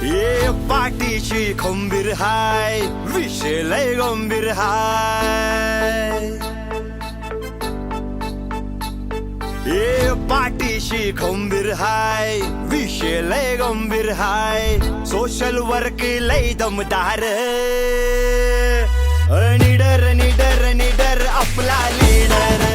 ये पाठीशी खंबीर हाय, विषय लय गंभीर हाय. ये पाठीशी खंबीर हाय, विषय लय गंभीर हाय. सोशल वर्क लय दमदार, निडर निडर निडर आपला लीडर.